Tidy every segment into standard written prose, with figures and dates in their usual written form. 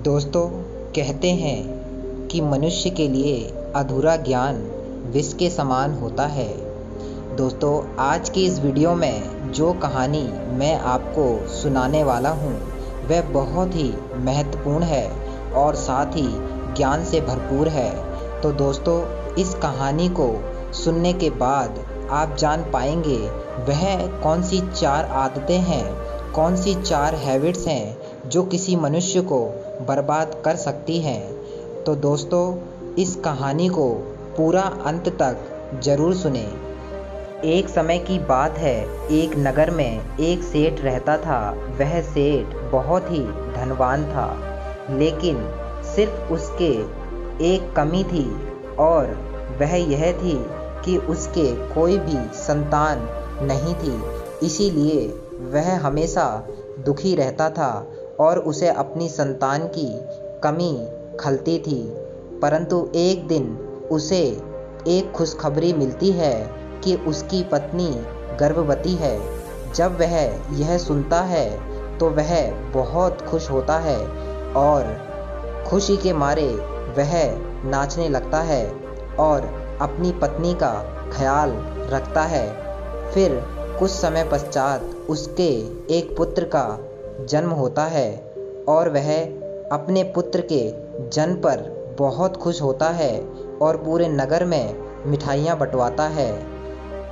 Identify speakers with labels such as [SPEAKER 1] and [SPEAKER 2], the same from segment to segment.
[SPEAKER 1] दोस्तों, कहते हैं कि मनुष्य के लिए अधूरा ज्ञान विष के समान होता है। दोस्तों, आज की इस वीडियो में जो कहानी मैं आपको सुनाने वाला हूँ वह बहुत ही महत्वपूर्ण है और साथ ही ज्ञान से भरपूर है। तो दोस्तों, इस कहानी को सुनने के बाद आप जान पाएंगे वह कौन सी 4 आदतें हैं, कौन सी 4 हैबिट्स हैं जो किसी मनुष्य को बर्बाद कर सकती हैं। तो दोस्तों, इस कहानी को पूरा अंत तक ज़रूर सुने। एक समय की बात है, एक नगर में एक सेठ रहता था। वह सेठ बहुत ही धनवान था, लेकिन सिर्फ उसके एक कमी थी और वह यह थी कि उसके कोई भी संतान नहीं थी। इसीलिए वह हमेशा दुखी रहता था और उसे अपनी संतान की कमी खलती थी। परंतु एक दिन उसे एक खुशखबरी मिलती है कि उसकी पत्नी गर्भवती है। जब वह यह सुनता है तो वह बहुत खुश होता है और खुशी के मारे वह नाचने लगता है और अपनी पत्नी का ख्याल रखता है। फिर कुछ समय पश्चात उसके एक पुत्र का जन्म होता है और वह अपने पुत्र के जन्म पर बहुत खुश होता है और पूरे नगर में मिठाइयाँ बंटवाता है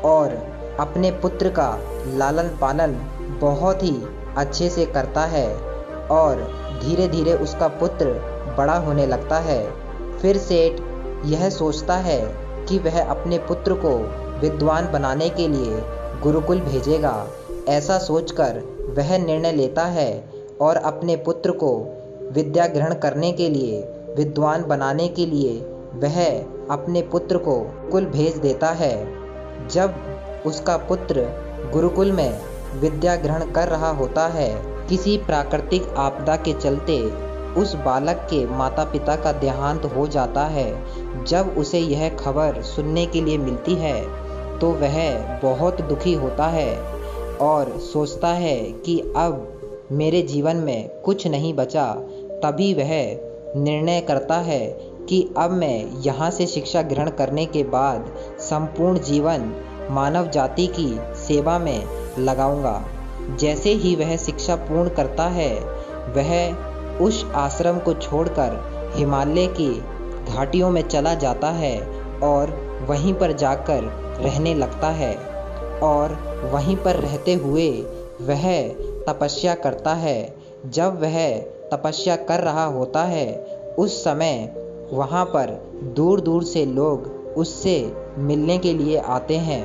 [SPEAKER 1] और अपने पुत्र का लालन पालन बहुत ही अच्छे से करता है और धीरे धीरे उसका पुत्र बड़ा होने लगता है। फिर सेठ यह सोचता है कि वह अपने पुत्र को विद्वान बनाने के लिए गुरुकुल भेजेगा। ऐसा सोचकर वह निर्णय लेता है और अपने पुत्र को विद्या ग्रहण करने के लिए, विद्वान बनाने के लिए वह अपने पुत्र को गुरुकुल भेज देता है। जब उसका पुत्र गुरुकुल में विद्या ग्रहण कर रहा होता है, किसी प्राकृतिक आपदा के चलते उस बालक के माता पिता का देहांत हो जाता है। जब उसे यह खबर सुनने के लिए मिलती है तो वह बहुत दुखी होता है और सोचता है कि अब मेरे जीवन में कुछ नहीं बचा। तभी वह निर्णय करता है कि अब मैं यहाँ से शिक्षा ग्रहण करने के बाद संपूर्ण जीवन मानव जाति की सेवा में लगाऊंगा। जैसे ही वह शिक्षा पूर्ण करता है, वह उस आश्रम को छोड़कर हिमालय की घाटियों में चला जाता है और वहीं पर जाकर रहने लगता है और वहीं पर रहते हुए वह तपस्या करता है। जब वह तपस्या कर रहा होता है, उस समय वहाँ पर दूर दूर से लोग उससे मिलने के लिए आते हैं,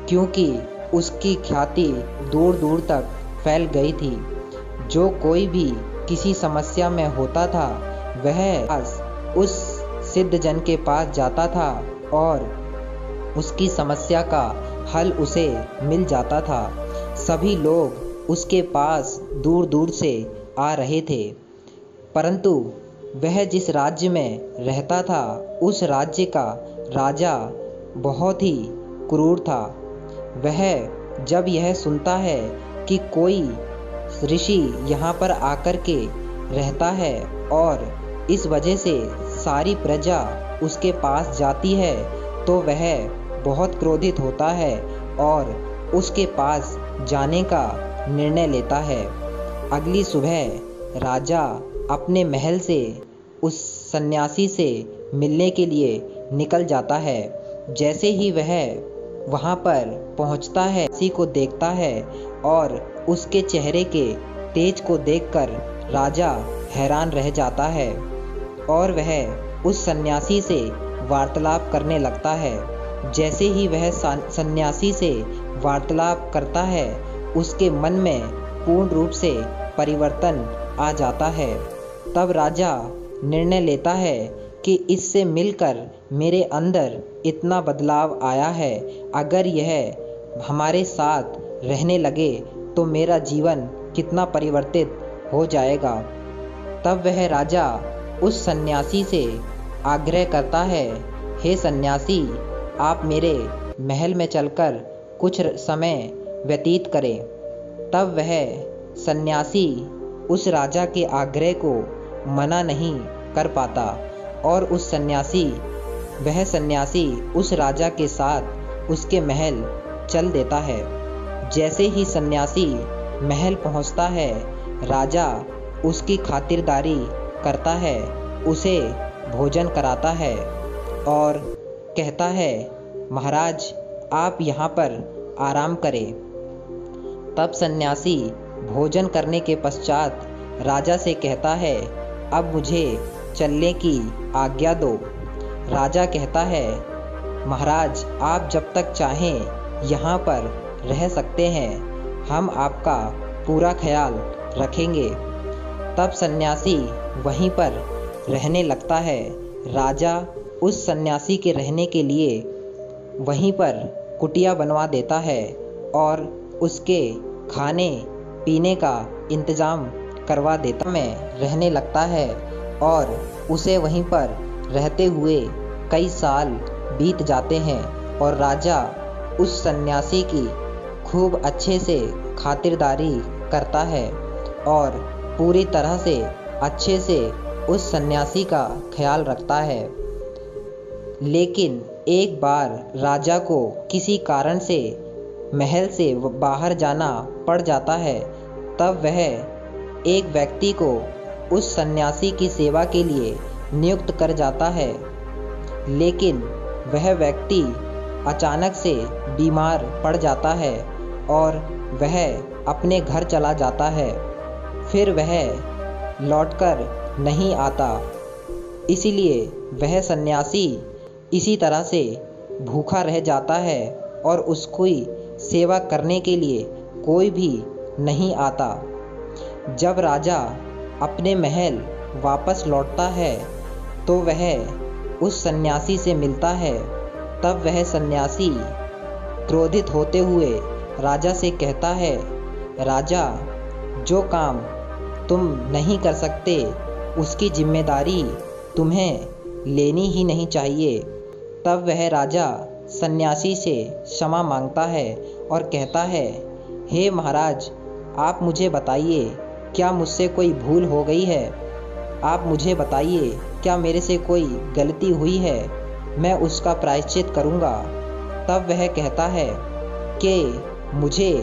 [SPEAKER 1] क्योंकि उसकी ख्याति दूर दूर तक फैल गई थी। जो कोई भी किसी समस्या में होता था वह उस सिद्ध जन के पास जाता था और उसकी समस्या का हल उसे मिल जाता था। सभी लोग उसके पास दूर दूर से आ रहे थे। परंतु वह जिस राज्य में रहता था, उस राज्य का राजा बहुत ही क्रूर था। वह जब यह सुनता है कि कोई ऋषि यहाँ पर आकर के रहता है और इस वजह से सारी प्रजा उसके पास जाती है, तो वह बहुत क्रोधित होता है और उसके पास जाने का निर्णय लेता है। अगली सुबह राजा अपने महल से उस सन्यासी से मिलने के लिए निकल जाता है। जैसे ही वह वहाँ पर पहुँचता है, किसी को देखता है और उसके चेहरे के तेज को देखकर राजा हैरान रह जाता है और वह उस सन्यासी से वार्तालाप करने लगता है। जैसे ही वह सन्यासी से वार्तालाप करता है, उसके मन में पूर्ण रूप से परिवर्तन आ जाता है। तब राजा निर्णय लेता है कि इससे मिलकर मेरे अंदर इतना बदलाव आया है, अगर यह हमारे साथ रहने लगे तो मेरा जीवन कितना परिवर्तित हो जाएगा। तब वह राजा उस सन्यासी से आग्रह करता है, हे सन्यासी, आप मेरे महल में चलकर कुछ समय व्यतीत करें। तब वह सन्यासी उस राजा के आग्रह को मना नहीं कर पाता और वह सन्यासी उस राजा के साथ उसके महल चल देता है। जैसे ही सन्यासी महल पहुंचता है, राजा उसकी खातिरदारी करता है, उसे भोजन कराता है और कहता है, महाराज आप यहाँ पर आराम करें। तब सन्यासी भोजन करने के पश्चात राजा से कहता है, अब मुझे चलने की आज्ञा दो। राजा कहता है, महाराज आप जब तक चाहें यहाँ पर रह सकते हैं, हम आपका पूरा ख्याल रखेंगे। तब सन्यासी वहीं पर रहने लगता है। राजा उस सन्यासी के रहने के लिए वहीं पर कुटिया बनवा देता है और उसके खाने पीने का इंतज़ाम करवा देता में रहने लगता है और उसे वहीं पर रहते हुए कई साल बीत जाते हैं और राजा उस सन्यासी की खूब अच्छे से खातिरदारी करता है और पूरी तरह से अच्छे से उस सन्यासी का ख्याल रखता है। लेकिन एक बार राजा को किसी कारण से महल से बाहर जाना पड़ जाता है। तब वह एक व्यक्ति को उस सन्यासी की सेवा के लिए नियुक्त कर जाता है, लेकिन वह व्यक्ति अचानक से बीमार पड़ जाता है और वह अपने घर चला जाता है। फिर वह लौटकर नहीं आता, इसलिए वह सन्यासी इसी तरह से भूखा रह जाता है और उसकी सेवा करने के लिए कोई भी नहीं आता। जब राजा अपने महल वापस लौटता है तो वह उस सन्यासी से मिलता है। तब वह सन्यासी क्रोधित होते हुए राजा से कहता है, राजा जो काम तुम नहीं कर सकते उसकी जिम्मेदारी तुम्हें लेनी ही नहीं चाहिए। तब वह राजा सन्यासी से क्षमा मांगता है और कहता है, हे महाराज आप मुझे बताइए, क्या मुझसे कोई भूल हो गई है? आप मुझे बताइए, क्या मेरे से कोई गलती हुई है? मैं उसका प्रायश्चित करूँगा। तब वह कहता है कि मुझे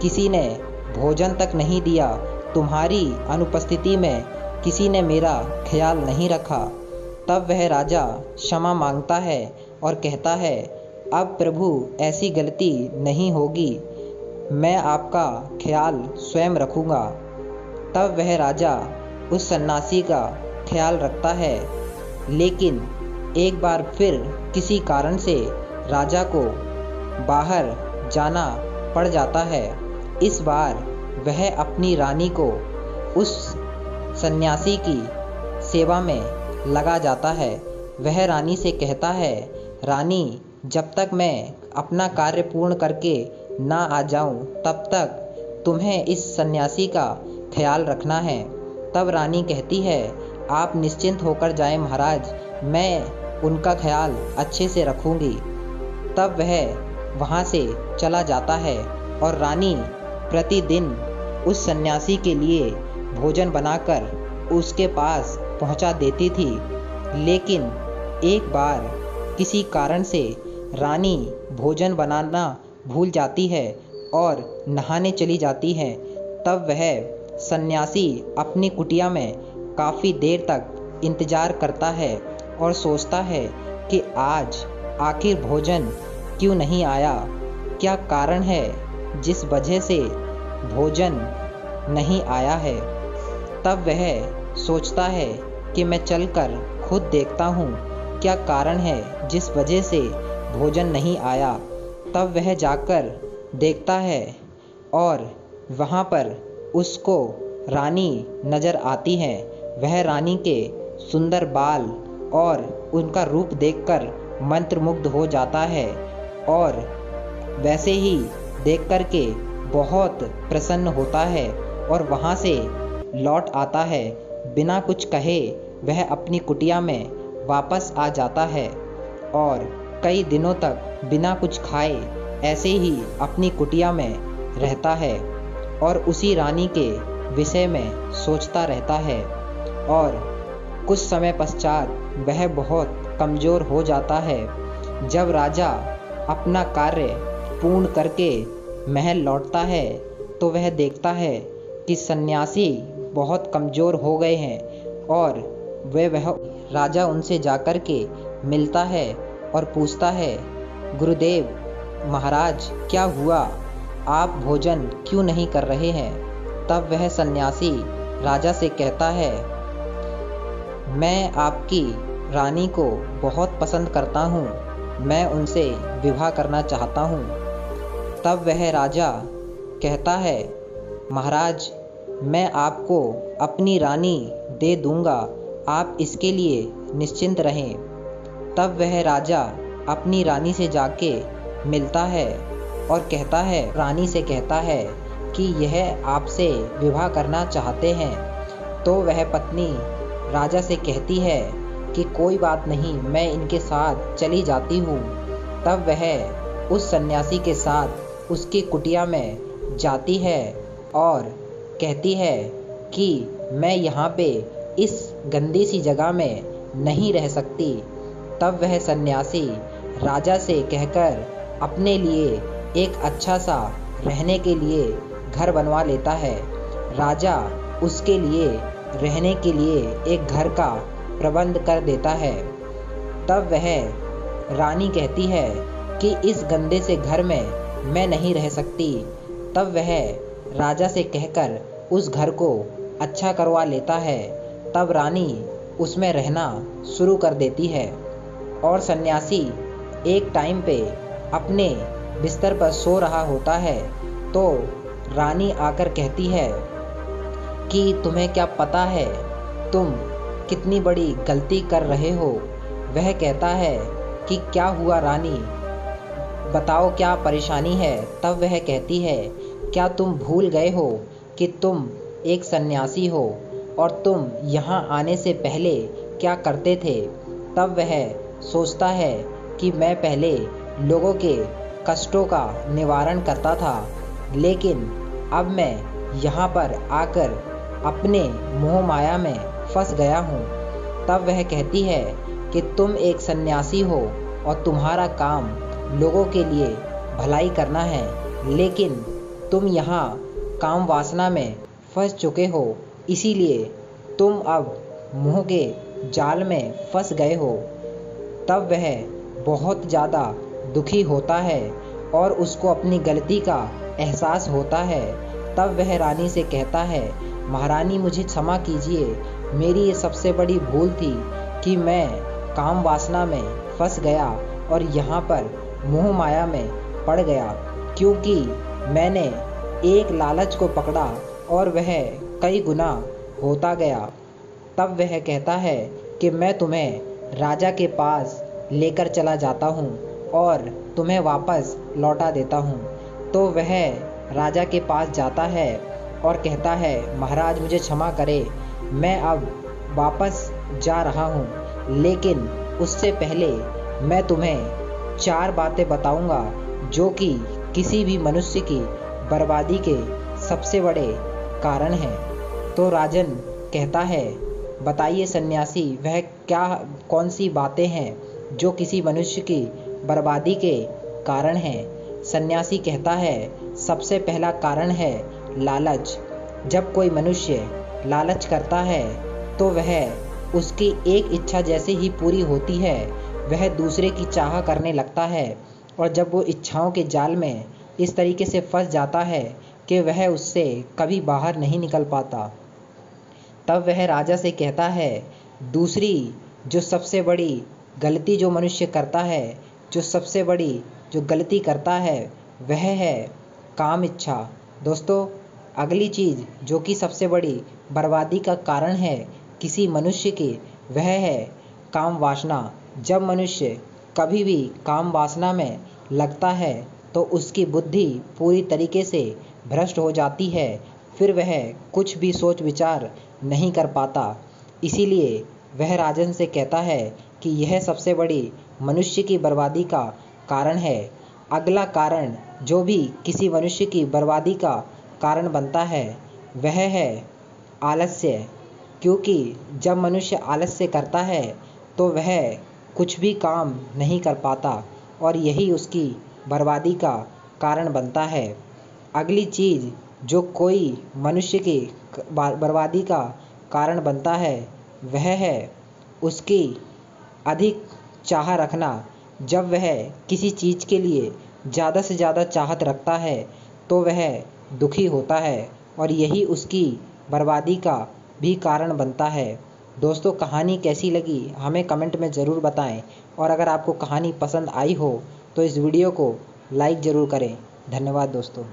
[SPEAKER 1] किसी ने भोजन तक नहीं दिया, तुम्हारी अनुपस्थिति में किसी ने मेरा ख्याल नहीं रखा। तब वह राजा क्षमा मांगता है और कहता है, अब प्रभु ऐसी गलती नहीं होगी, मैं आपका ख्याल स्वयं रखूँगा। तब वह राजा उस सन्यासी का ख्याल रखता है, लेकिन एक बार फिर किसी कारण से राजा को बाहर जाना पड़ जाता है। इस बार वह अपनी रानी को उस सन्यासी की सेवा में लगा जाता है। वह रानी से कहता है, रानी जब तक मैं अपना कार्य पूर्ण करके ना आ जाऊं तब तक तुम्हें इस सन्यासी का ख्याल रखना है। तब रानी कहती है, आप निश्चिंत होकर जाएं महाराज, मैं उनका ख्याल अच्छे से रखूंगी। तब वह वहाँ से चला जाता है और रानी प्रतिदिन उस सन्यासी के लिए भोजन बनाकर उसके पास पहुँचा देती थी। लेकिन एक बार किसी कारण से रानी भोजन बनाना भूल जाती है और नहाने चली जाती है। तब वह सन्यासी अपनी कुटिया में काफ़ी देर तक इंतज़ार करता है और सोचता है कि आज आखिर भोजन क्यों नहीं आया, क्या कारण है जिस वजह से भोजन नहीं आया है। तब वह सोचता है कि मैं चलकर खुद देखता हूँ क्या कारण है जिस वजह से भोजन नहीं आया। तब वह जाकर देखता है और वहाँ पर उसको रानी नज़र आती है। वह रानी के सुंदर बाल और उनका रूप देखकर मंत्रमुग्ध हो जाता है और वैसे ही देखकर के बहुत प्रसन्न होता है और वहाँ से लौट आता है। बिना कुछ कहे वह अपनी कुटिया में वापस आ जाता है और कई दिनों तक बिना कुछ खाए ऐसे ही अपनी कुटिया में रहता है और उसी रानी के विषय में सोचता रहता है। और कुछ समय पश्चात वह बहुत कमज़ोर हो जाता है। जब राजा अपना कार्य पूर्ण करके महल लौटता है तो वह देखता है कि सन्यासी बहुत कमज़ोर हो गए हैं और वह राजा उनसे जाकर के मिलता है और पूछता है, गुरुदेव महाराज क्या हुआ, आप भोजन क्यों नहीं कर रहे हैं? तब वह सन्यासी राजा से कहता है, मैं आपकी रानी को बहुत पसंद करता हूँ, मैं उनसे विवाह करना चाहता हूँ। तब वह राजा कहता है, महाराज मैं आपको अपनी रानी दे दूँगा, आप इसके लिए निश्चिंत रहें। तब वह राजा अपनी रानी से जाके मिलता है और रानी से कहता है कि यह आपसे विवाह करना चाहते हैं। तो वह पत्नी राजा से कहती है कि कोई बात नहीं, मैं इनके साथ चली जाती हूँ। तब वह उस सन्यासी के साथ उसकी कुटिया में जाती है और कहती है कि मैं यहाँ पे इस गंदी सी जगह में नहीं रह सकती। तब वह सन्यासी राजा से कहकर अपने लिए एक अच्छा सा रहने के लिए घर बनवा लेता है। राजा उसके लिए रहने के लिए एक घर का प्रबंध कर देता है। तब वह रानी कहती है कि इस गंदे से घर में मैं नहीं रह सकती। तब वह राजा से कहकर उस घर को अच्छा करवा लेता है। तब रानी उसमें रहना शुरू कर देती है और सन्यासी एक टाइम पे अपने बिस्तर पर सो रहा होता है तो रानी आकर कहती है कि तुम्हें क्या पता है तुम कितनी बड़ी गलती कर रहे हो? वह कहता है कि क्या हुआ रानी, बताओ क्या परेशानी है? तब वह कहती है, क्या तुम भूल गए हो कि तुम एक सन्यासी हो और तुम यहाँ आने से पहले क्या करते थे? तब वह सोचता है कि मैं पहले लोगों के कष्टों का निवारण करता था, लेकिन अब मैं यहाँ पर आकर अपने मोह माया में फंस गया हूँ। तब वह कहती है कि तुम एक सन्यासी हो और तुम्हारा काम लोगों के लिए भलाई करना है, लेकिन तुम यहाँ काम वासना में फंस चुके हो, इसीलिए तुम अब मोह के जाल में फंस गए हो। तब वह बहुत ज़्यादा दुखी होता है और उसको अपनी गलती का एहसास होता है। तब वह रानी से कहता है, महारानी मुझे क्षमा कीजिए, मेरी ये सबसे बड़ी भूल थी कि मैं काम वासना में फंस गया और यहाँ पर मोह माया में पड़ गया, क्योंकि मैंने एक लालच को पकड़ा और वह कई गुना होता गया। तब वह कहता है कि मैं तुम्हें राजा के पास लेकर चला जाता हूँ और तुम्हें वापस लौटा देता हूँ। तो वह राजा के पास जाता है और कहता है, महाराज मुझे क्षमा करें, मैं अब वापस जा रहा हूँ, लेकिन उससे पहले मैं तुम्हें 4 बातें बताऊँगा जो कि किसी भी मनुष्य की बर्बादी के सबसे बड़े कारण हैं। तो राजन कहता है, बताइए सन्यासी, वह कौन सी बातें हैं जो किसी मनुष्य की बर्बादी के कारण हैं? सन्यासी कहता है, सबसे पहला कारण है लालच। जब कोई मनुष्य लालच करता है तो वह उसकी एक इच्छा जैसे ही पूरी होती है वह दूसरे की चाह करने लगता है, और जब वो इच्छाओं के जाल में इस तरीके से फंस जाता है कि वह उससे कभी बाहर नहीं निकल पाता। तब वह राजा से कहता है, दूसरी जो सबसे बड़ी गलती जो मनुष्य करता है, जो सबसे बड़ी जो गलती करता है वह है काम इच्छा। दोस्तों, अगली चीज़ जो कि सबसे बड़ी बर्बादी का कारण है किसी मनुष्य की, वह है काम वासना। जब मनुष्य कभी भी काम वासना में लगता है तो उसकी बुद्धि पूरी तरीके से भ्रष्ट हो जाती है, फिर वह कुछ भी सोच विचार नहीं कर पाता। इसीलिए वह राजन से कहता है कि यह सबसे बड़ी मनुष्य की बर्बादी का कारण है। अगला कारण जो भी किसी मनुष्य की बर्बादी का कारण बनता है वह है आलस्य, क्योंकि जब मनुष्य आलस्य करता है तो वह कुछ भी काम नहीं कर पाता और यही उसकी बर्बादी का कारण बनता है। अगली चीज़ जो कोई मनुष्य की बर्बादी का कारण बनता है वह है उसकी अधिक चाह रखना। जब वह किसी चीज़ के लिए ज़्यादा से ज़्यादा चाहत रखता है तो वह दुखी होता है और यही उसकी बर्बादी का भी कारण बनता है। दोस्तों, कहानी कैसी लगी हमें कमेंट में ज़रूर बताएं और अगर आपको कहानी पसंद आई हो तो इस वीडियो को लाइक ज़रूर करें। धन्यवाद दोस्तों।